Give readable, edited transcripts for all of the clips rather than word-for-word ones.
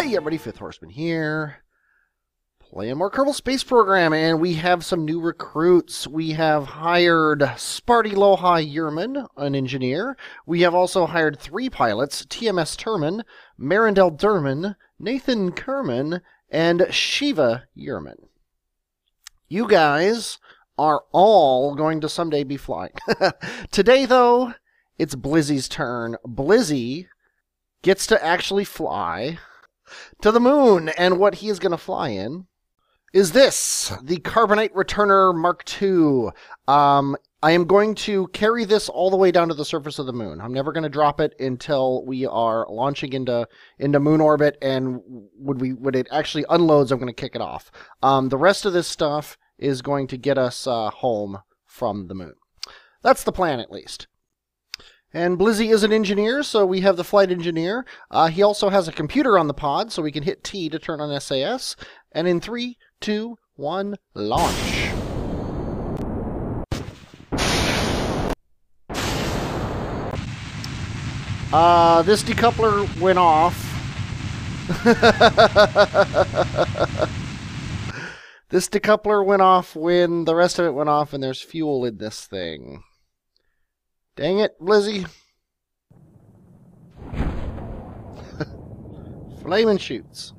Hey everybody, Fifth Horseman here, playing more Kerbal Space Program, and we have some new recruits. We have hired Sparty Loha Yerman, an engineer. We have also hired 3 pilots, TMS Turman, Marindel Durman, Nathan Kerman, and Shiva Yerman. You guys are all going to someday be flying. Today, though, it's Blizzy's turn. Blizzy gets to actually fly to the moon, and what he is going to fly in is this, the Karbonite Returner Mark II. I am going to carry this all the way down to the surface of the moon. I'm never going to drop it until we are launching into moon orbit, and when it actually unloads, I'm going to kick it off. The rest of this stuff is going to get us home from the moon. That's the plan, at least. And Blizzy is an engineer, so we have the flight engineer. He also has a computer on the pod, so we can hit T to turn on SAS. And in 3, 2, 1, launch. This decoupler went off. This decoupler went off when the rest of it went off, and there's fuel in this thing. Dang it, Blizzy. Flaming shoots.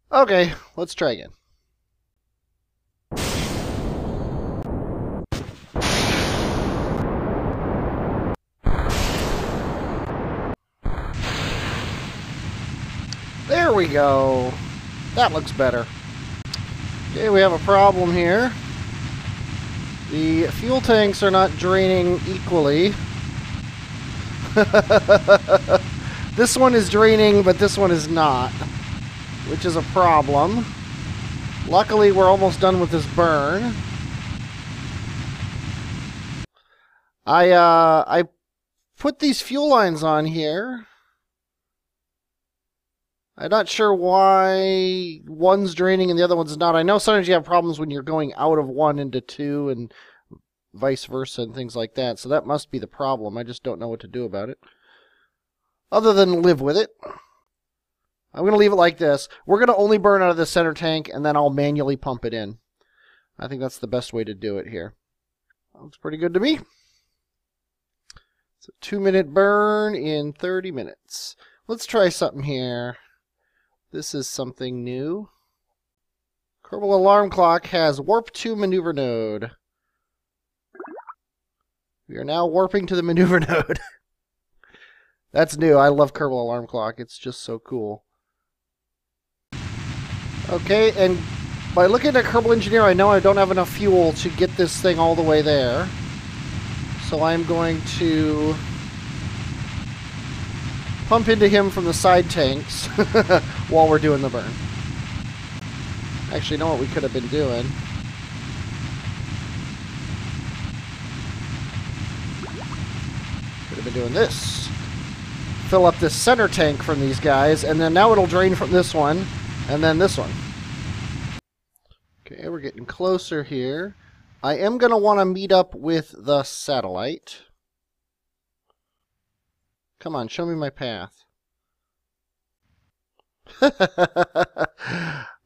Okay, let's try again. There we go. That looks better. Okay, we have a problem here. The fuel tanks are not draining equally. This one is draining, but this one is not, which is a problem. Luckily, we're almost done with this burn. I put these fuel lines on here. I'm not sure why one's draining and the other one's not. I know sometimes you have problems when you're going out of one into 2 and vice versa and things like that. So that must be the problem. I just don't know what to do about it, other than live with it. I'm going to leave it like this. We're going to only burn out of the center tank, and then I'll manually pump it in. I think that's the best way to do it here. Looks pretty good to me. It's a 2-minute burn in 30 minutes. Let's try something here. This is something new. Kerbal Alarm Clock has Warp to Maneuver Node. We are now warping to the maneuver node. That's new. I love Kerbal Alarm Clock. It's just so cool. Okay, and by looking at Kerbal Engineer, I know I don't have enough fuel to get this thing all the way there. So I'm going to pump into him from the side tanks while we're doing the burn. Actually, you know what we could have been doing? Could have been doing this. Fill up this center tank from these guys, and then now it'll drain from this one, and then this one. Okay, we're getting closer here. I am going to want to meet up with the satellite. Come on, show me my path.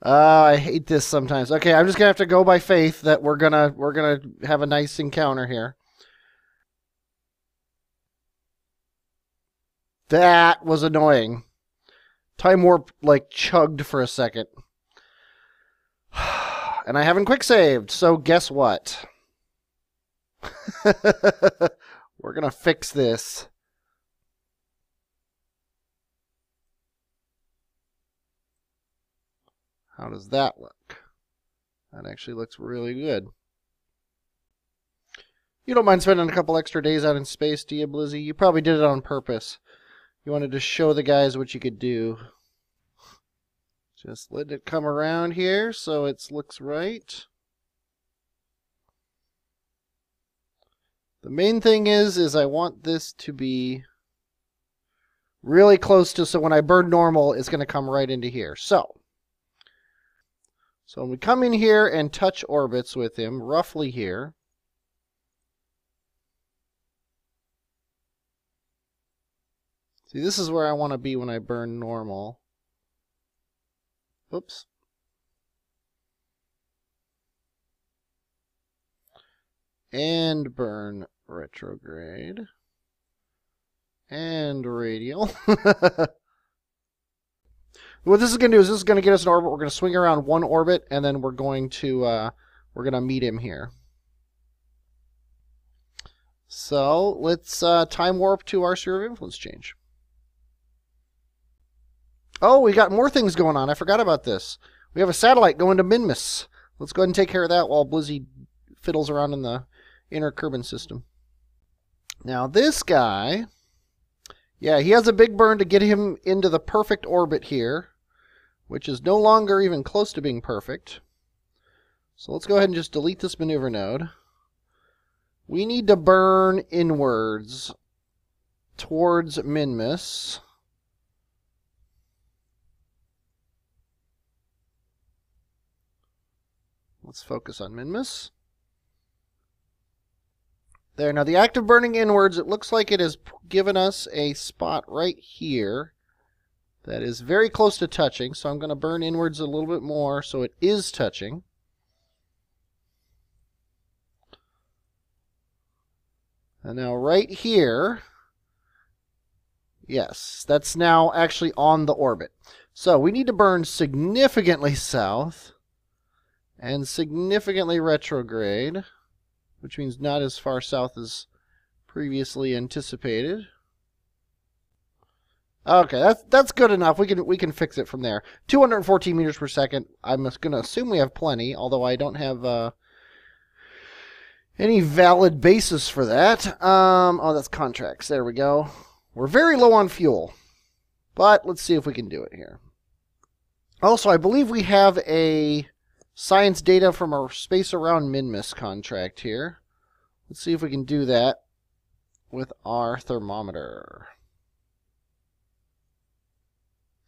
I hate this sometimes. Okay, I'm just gonna have to go by faith that we're gonna have a nice encounter here. That was annoying. Time warp like chugged for a second. And I haven't quick saved, so guess what? We're gonna fix this. How does that look? That actually looks really good. You don't mind spending a couple extra days out in space, do you, Blizzy? You probably did it on purpose. You wanted to show the guys what you could do. Just let it come around here so it looks right. The main thing is I want this to be really close to, so when I burn normal, it's going to come right into here. So when we come in here and touch orbits with him, roughly here, See, this is where I want to be when I burn normal. Oops. And burn retrograde. And radial. What this is going to do is this is going to get us an orbit. We're going to swing around one orbit, and then we're going to meet him here. So let's time warp to our sphere of influence change. Oh, we got more things going on. I forgot about this. We have a satellite going to Minmus. Let's go ahead and take care of that while Blizzy fiddles around in the inner Kerbin system. Now this guy, yeah, he has a big burn to get him into the perfect orbit here, which is no longer even close to being perfect. So let's go ahead and just delete this maneuver node. We need to burn inwards towards Minmus. Let's focus on Minmus. There, now the act of burning inwards, it looks like it has given us a spot right here that is very close to touching, so I'm going to burn inwards a little bit more so it is touching. And now right here, yes, that's now actually on the orbit. So we need to burn significantly south and significantly retrograde, which means not as far south as previously anticipated. Okay, that's good enough. We can fix it from there. 214 meters per second. I'm going to assume we have plenty, although I don't have any valid basis for that. Oh, that's contracts. There we go. We're very low on fuel, but let's see if we can do it here. Also, I believe we have a science data from our Space Around Minmus contract here. Let's see if we can do that with our thermometer.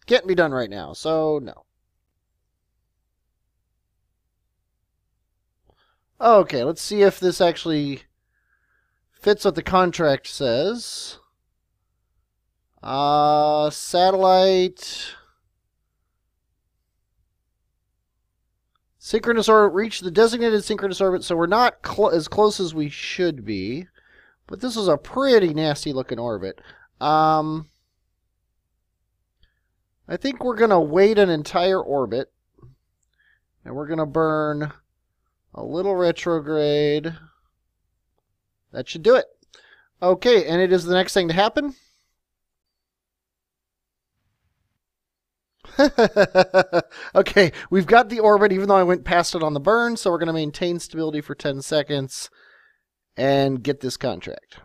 Can't be done right now, so no. Okay, let's see if this actually fits what the contract says. Satellite. Synchronous orbit, reach the designated synchronous orbit, so we're not as close as we should be. But this is a pretty nasty looking orbit. I think we're going to wait an entire orbit. And we're going to burn a little retrograde. That should do it. Okay, and it is the next thing to happen. Okay, we've got the orbit, even though I went past it on the burn, so we're going to maintain stability for 10 seconds and get this contract.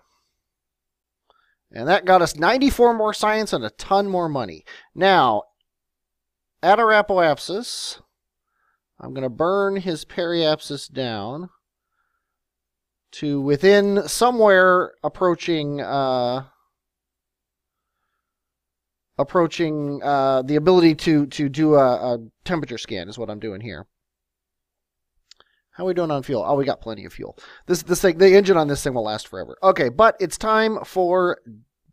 And that got us 94 more science and a ton more money. Now, at our apoapsis, I'm going to burn his periapsis down to within somewhere approaching the ability to do a temperature scan is what I'm doing here. How are we doing on fuel? Oh, we got plenty of fuel. This thing, the engine on this thing will last forever. Okay, but it's time for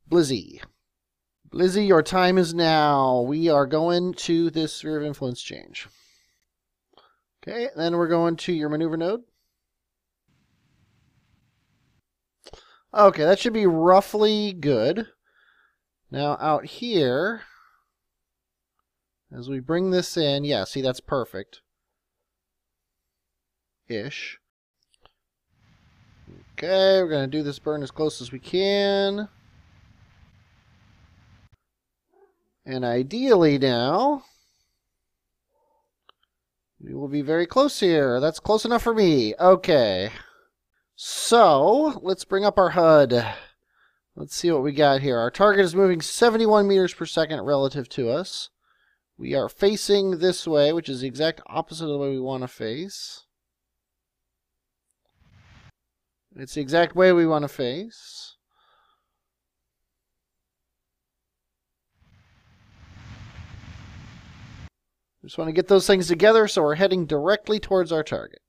Blizzy. Blizzy, your time is now. We are going to this sphere of influence change. Okay, then we're going to your maneuver node. Okay, that should be roughly good. Now out here, as we bring this in, yeah, see, that's perfect. Ish. Okay, we're going to do this burn as close as we can. And ideally now, we will be very close here. That's close enough for me. Okay. So, let's bring up our HUD. Let's see what we got here. Our target is moving 71 meters per second relative to us. We are facing this way, which is the exact opposite of the way we want to face. It's the exact way we want to face. We just want to get those things together so we're heading directly towards our target.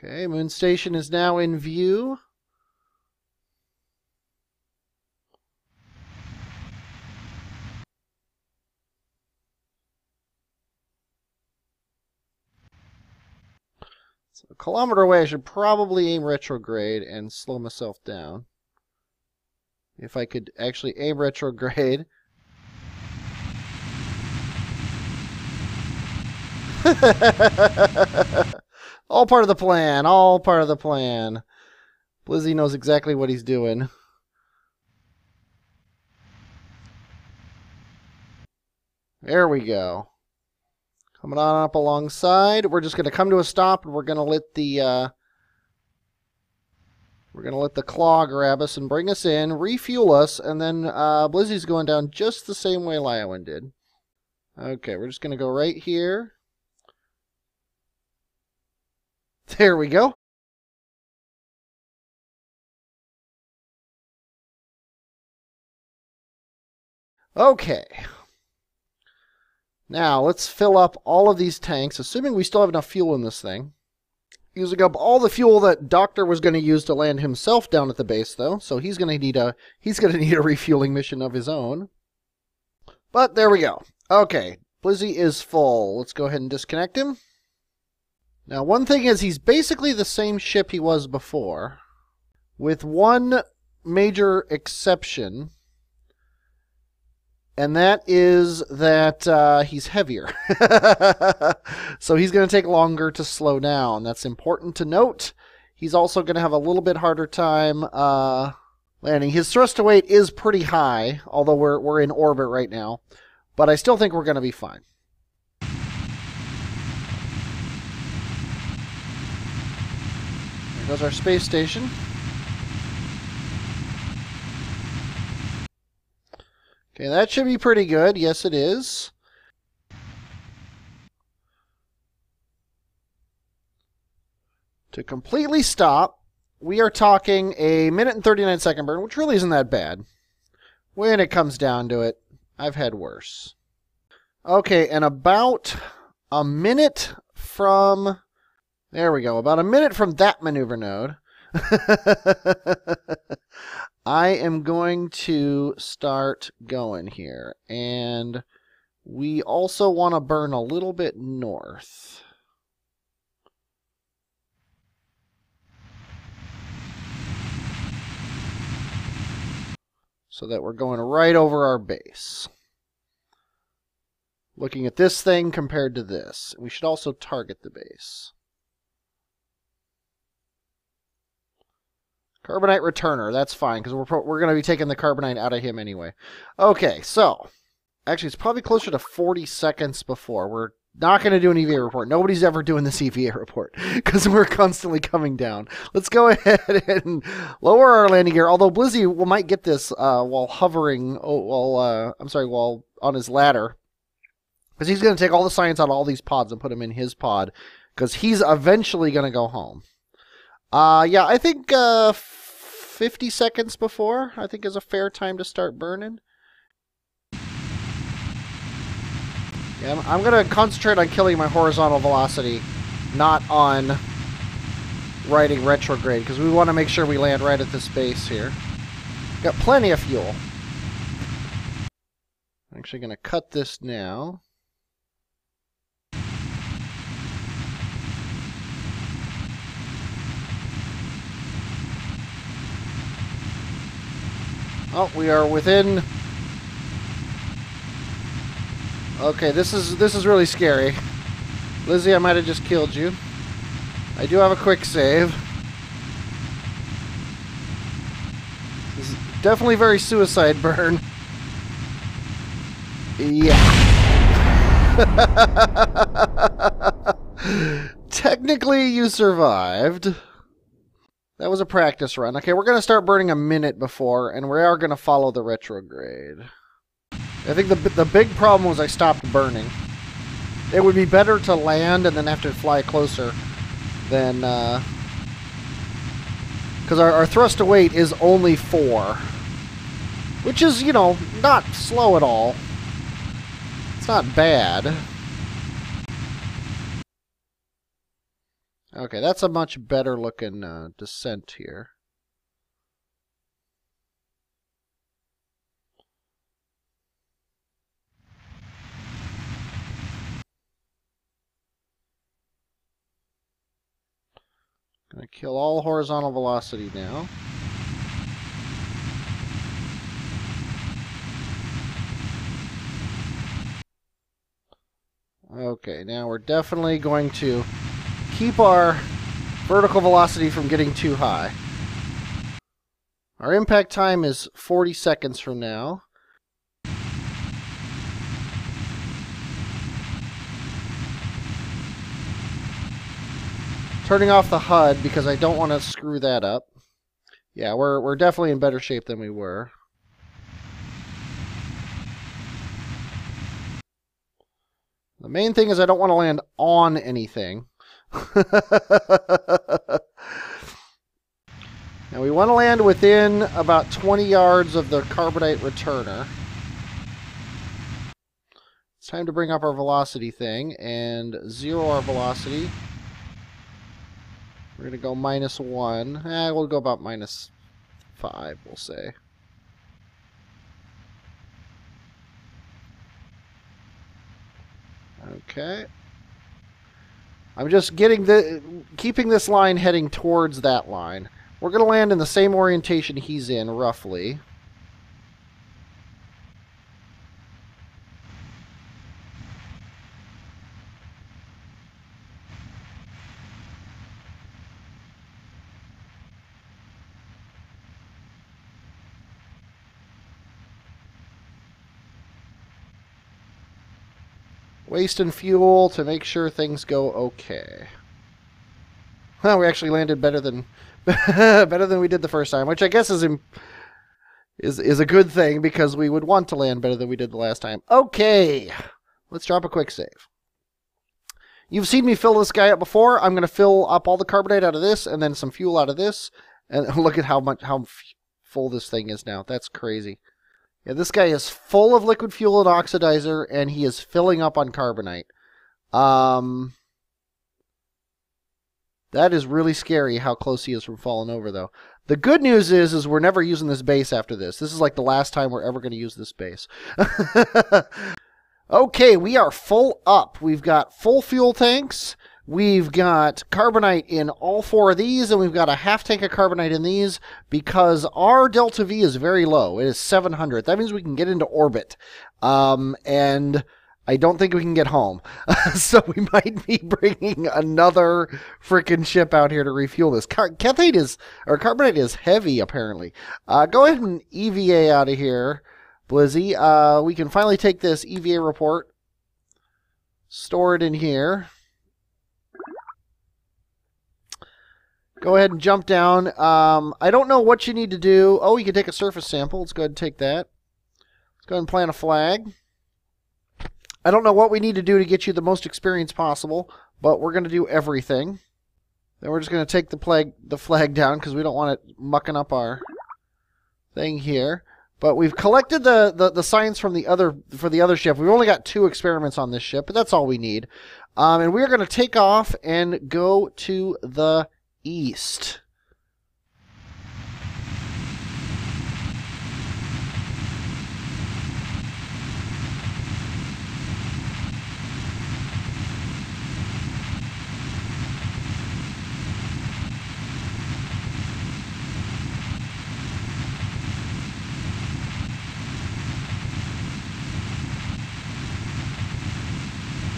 Okay, moon station is now in view. So a kilometer away, I should probably aim retrograde and slow myself down. If I could actually aim retrograde. All part of the plan. All part of the plan. Blizzy knows exactly what he's doing. There we go. Coming on up alongside. We're just going to come to a stop, and we're going to let the claw grab us and bring us in, refuel us, and then Blizzy's going down just the same way Lyowen did. Okay, we're just going to go right here. There we go. Okay. Now, let's fill up all of these tanks, assuming we still have enough fuel in this thing. Using up all the fuel that Doctor was going to use to land himself down at the base, though, so he's going to need a refueling mission of his own. But there we go. Okay, Blizzy is full. Let's go ahead and disconnect him. Now, one thing is, he's basically the same ship he was before, with one major exception, and that is that he's heavier. So he's going to take longer to slow down. That's important to note. He's also going to have a little bit harder time landing. His thrust to weight is pretty high, although we're in orbit right now. But I still think we're going to be fine. There goes our space station. Okay, that should be pretty good. Yes, it is. To completely stop, we are talking a 1 minute and 39-second burn, which really isn't that bad. When it comes down to it, I've had worse. Okay, and about a minute from... There we go. About a minute from that maneuver node, I am going to start going here. And we also want to burn a little bit north. So that we're going right over our base. Looking at this thing compared to this. We should also target the base. Karbonite returner, that's fine, because we're going to be taking the Karbonite out of him anyway. Okay, so, actually it's probably closer to 40 seconds before. We're not going to do an EVA report. Nobody's ever doing this EVA report, because we're constantly coming down. Let's go ahead and lower our landing gear, although Blizzy might get this while hovering, while on his ladder, because he's going to take all the science out of all these pods and put them in his pod, because he's eventually going to go home. Yeah, I think 50 seconds before, I think, is a fair time to start burning. Yeah, I'm going to concentrate on killing my horizontal velocity, not on riding retrograde, because we want to make sure we land right at this base here. Got plenty of fuel. I'm actually going to cut this now. Oh, we are within... Okay, this is really scary. Lizzie, I might have just killed you. I do have a quick save. This is definitely very suicide burn. Yeah. Technically, you survived. That was a practice run. Okay, we're going to start burning a minute before, and we are going to follow the retrograde. I think the big problem was I stopped burning. It would be better to land and then have to fly closer than... Because our thrust to weight is only 4. Which is, you know, not slow at all. It's not bad. Okay, that's a much better looking descent here. Gonna kill all horizontal velocity now. Okay, now we're definitely going to keep our vertical velocity from getting too high. Our impact time is 40 seconds from now. Turning off the HUD because I don't want to screw that up. Yeah, we're definitely in better shape than we were. The main thing is I don't want to land on anything. Now we want to land within about 20 yards of the Carbonite returner. It's time to bring up our velocity thing and zero our velocity. We're going to go -1. We'll go about -5, we'll say. Okay. I'm just keeping this line heading towards that line. We're going to land in the same orientation he's in, roughly. Wasting fuel to make sure things go okay. Well, we actually landed better than better than we did the first time, which I guess is a good thing because we would want to land better than we did the last time. Okay, let's drop a quick save. You've seen me fill this guy up before. I'm going to fill up all the carbonite out of this and then some fuel out of this, and look at how full this thing is now. That's crazy. Yeah, this guy is full of liquid fuel and oxidizer, and he is filling up on carbonite. That is really scary how close he is from falling over, though. The good news is we're never using this base after this. This is like the last time we're ever going to use this base. Okay, we are full up. We've got full fuel tanks. We've got carbonite in all 4 of these, and we've got a half tank of carbonite in these because our delta V is very low. It is 700. That means we can get into orbit. And I don't think we can get home. So we might be bringing another freaking ship out here to refuel this. Carbonite is heavy, apparently. Go ahead and EVA out of here, Blizzy. We can finally take this EVA report, store it in here. Go ahead and jump down. I don't know what you need to do. Oh, you can take a surface sample. Let's go ahead and take that. Let's go ahead and plant a flag. I don't know what we need to do to get you the most experience possible, but we're going to do everything. Then we're just going to take the flag down because we don't want it mucking up our thing here. But we've collected the science from the other ship. We've only got 2 experiments on this ship, but that's all we need. And we're going to take off and go to the east.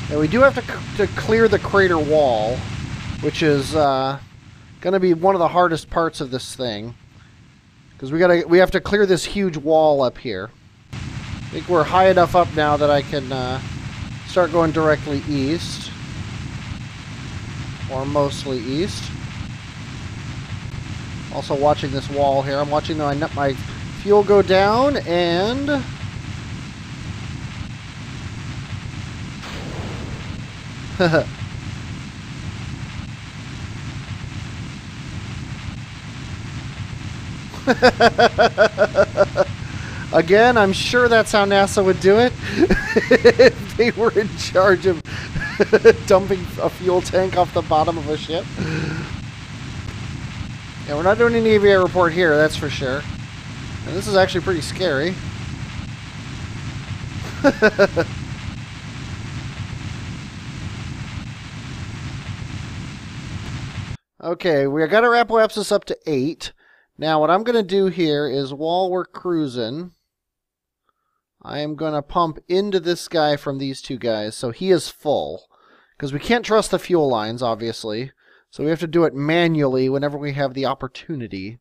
And we do have to clear the crater wall, which is going to be one of the hardest parts of this thing, because we have to clear this huge wall up here. I think we're high enough up now that I can start going directly east, or mostly east. Also watching this wall here. I'm watching my fuel go down, and again, I'm sure that's how NASA would do it if they were in charge of Dumping a fuel tank off the bottom of a ship. Yeah, we're not doing an EVA report here, that's for sure. And this is actually pretty scary. Okay, we got our apoapsis up to 8. Now, what I'm going to do here is, while we're cruising, I am going to pump into this guy from these two guys, so he is full. Because we can't trust the fuel lines, obviously. So we have to do it manually whenever we have the opportunity.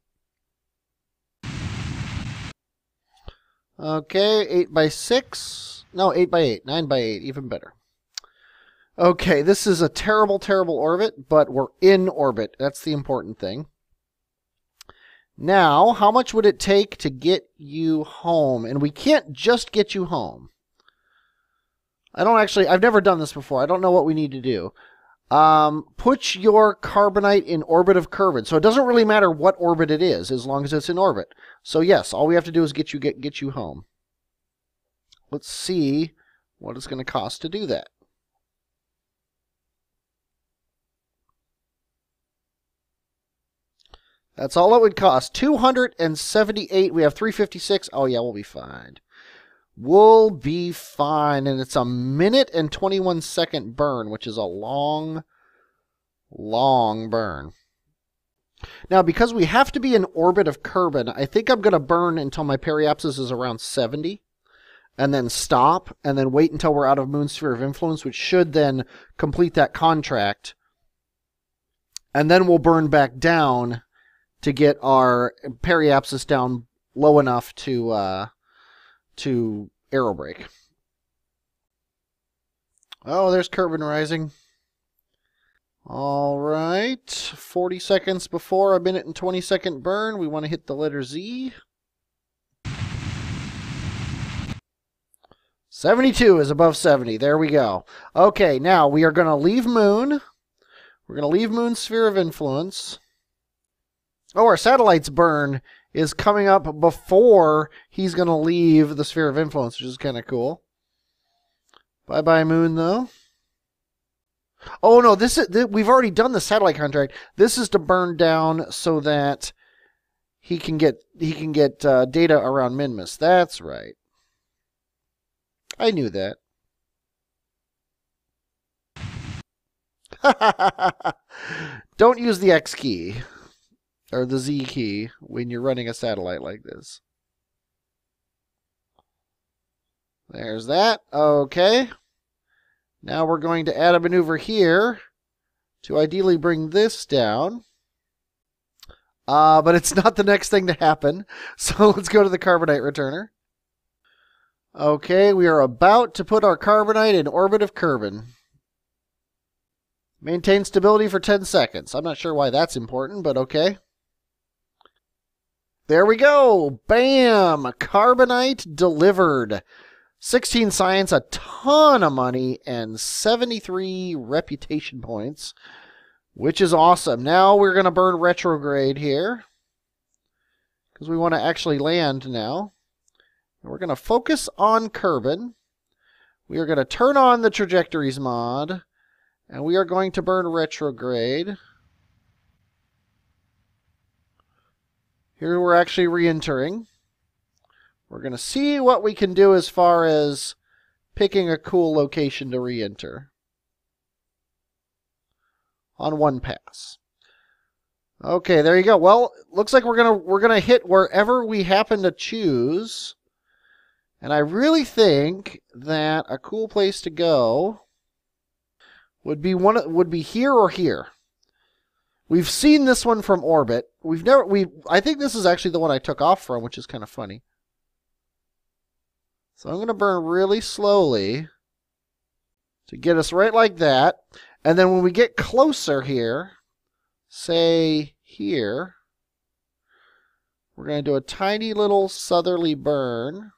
Okay, 8 by 6. No, 8 by 8. 9 by 8, even better. Okay, this is a terrible, terrible orbit, but we're in orbit. That's the important thing. Now, how much would it take to get you home? And we can't just get you home. I've never done this before. I don't know what we need to do. Put your Karbonite in orbit of Kerbin. So it doesn't really matter what orbit it is, as long as it's in orbit. So yes, all we have to do is get you home. Let's see what it's going to cost to do that. That's all it would cost. 278. We have 356. Oh, yeah, we'll be fine. We'll be fine. And it's a 1minute and 21-second burn, which is a long, long burn. Now, because we have to be in orbit of Kerbin, I think I'm going to burn until my periapsis is around 70. And then stop. And then wait until we're out of Moon Sphere of Influence, which should then complete that contract. And then we'll burn back down to get our periapsis down low enough to aerobrake. Oh, there's Kerbin rising. All right, 40 seconds before a 1minute and 20-second burn. We want to hit the letter Z. 72 is above 70. There we go. Okay, now we are going to leave Moon. We're going to leave Moon's Sphere of Influence. Oh, our satellite's burn is coming up before he's going to leave the Sphere of Influence, which is kind of cool. Bye-bye, Moon, though. Oh, no, we've already done the satellite contract. This is to burn down so that he can get data around Minmus. That's right. I knew that. Don't use the X key. Or the Z key when you're running a satellite like this. There's that. Okay. Now we're going to add a maneuver here to ideally bring this down. But it's not the next thing to happen. So let's go to the Karbonite returner. Okay, we are about to put our Karbonite in orbit of Kerbin. Maintain stability for 10 seconds. I'm not sure why that's important, but okay. There we go. Bam! Karbonite delivered. 16 science, a ton of money, and 73 reputation points, which is awesome. Now we're going to burn retrograde here because we want to actually land now. And we're going to focus on Kerbin. We are going to turn on the trajectories mod, and we are going to burn retrograde. Here we're actually re-entering. We're going to see what we can do as far as picking a cool location to re-enter. On one pass. Okay, there you go. Well, looks like we're gonna hit wherever we happen to choose. And I really think that a cool place to go would be here or here. We've seen this one from orbit. I think this is actually the one I took off from, which is kind of funny. So I'm going to burn really slowly to get us right like that. And then when we get closer here, say here, we're going to do a tiny little southerly burn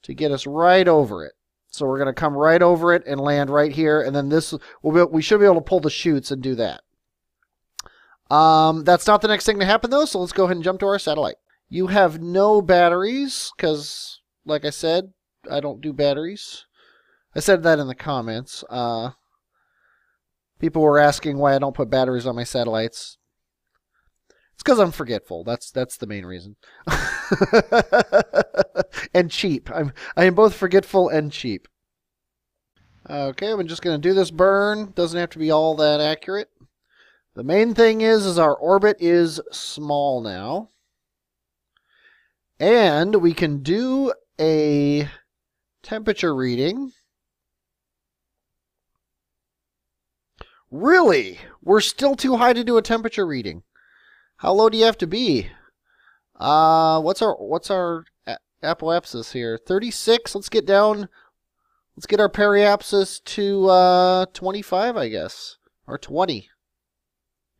to get us right over it. So we're going to come right over it and land right here. And then we should be able to pull the chutes and do that. That's not the next thing to happen, though, so let's go ahead and jump to our satellite. You have no batteries, because, like I said, I don't do batteries. I said that in the comments. People were asking why I don't put batteries on my satellites. It's because I'm forgetful. That's the main reason. And cheap. I am both forgetful and cheap. Okay, I'm just going to do this burn. Doesn't have to be all that accurate. The main thing is our orbit is small now. And we can do a temperature reading. Really? We're still too high to do a temperature reading. How low do you have to be? What's our apoapsis here? 36. Let's get down. Let's get our periapsis to 25, I guess, or 20.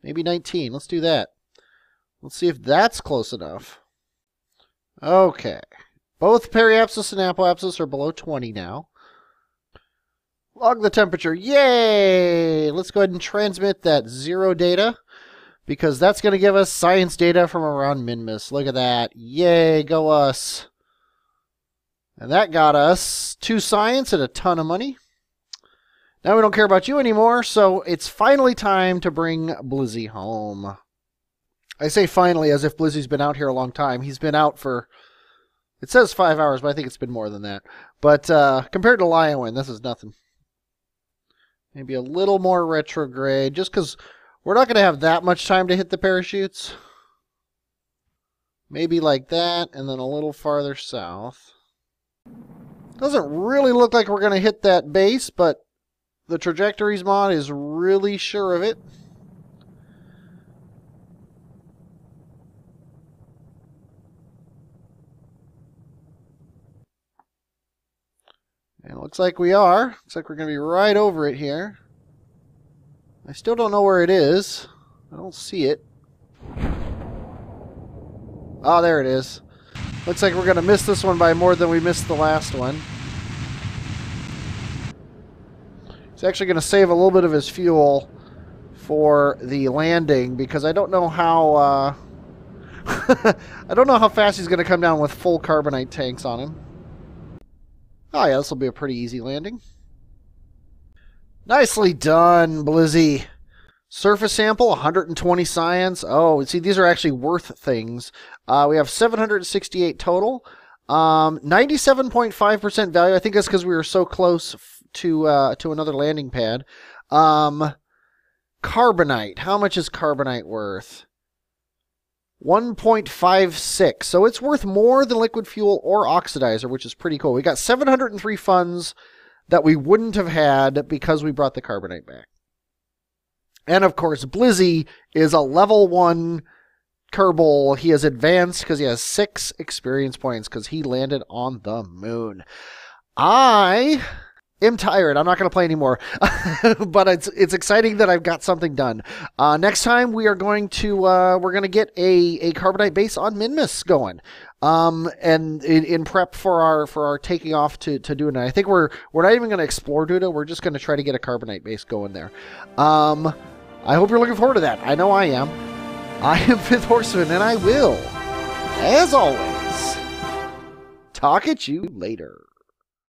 Maybe 19. Let's do that. Let's see if that's close enough. Okay. Both periapsis and apoapsis are below 20 now. Log the temperature. Yay! Let's go ahead and transmit that 0 data, because that's going to give us science data from around Minmus. Look at that. Yay, go us. And that got us 2 science and a ton of money. Now we don't care about you anymore, so it's finally time to bring Blizzy home. I say finally as if Blizzy's been out here a long time. He's been out for, it says 5 hours, but I think it's been more than that. But compared to Lionwyn, this is nothing. Maybe a little more retrograde, just because we're not going to have that much time to hit the parachutes. Maybe like that, and then a little farther south. Doesn't really look like we're going to hit that base, but the trajectories mod is really sure of it. And it looks like we are. Looks like we're going to be right over it here. I still don't know where it is. I don't see it. Oh, there it is. Looks like we're going to miss this one by more than we missed the last one. He's actually going to save a little bit of his fuel for the landing, because I don't know how I don't know how fast he's going to come down with full carbonite tanks on him. Oh yeah, this will be a pretty easy landing. Nicely done, Blizzy. Surface sample, 120 science. Oh, see, these are actually worth things. We have 768 total. 97.5% value. I think that's because we were so close to another landing pad. Carbonite. How much is carbonite worth? 1.56. So it's worth more than liquid fuel or oxidizer, which is pretty cool. We got 703 funds that we wouldn't have had because we brought the carbonite back. And of course, Blizzy is a level 1 Kerbal. He is advanced because he has 6 experience points because he landed on the moon. I am tired. I'm not going to play anymore. But it's exciting that I've got something done. Next time we are going to we're going to get a carbonite base on Minmus going. And in prep for our taking off to do it. I think we're not even going to explore Duda. We're just going to try to get a carbonite base going there. I hope you're looking forward to that. I know I am. I am Fifth Horseman, and I will, as always, talk at you later.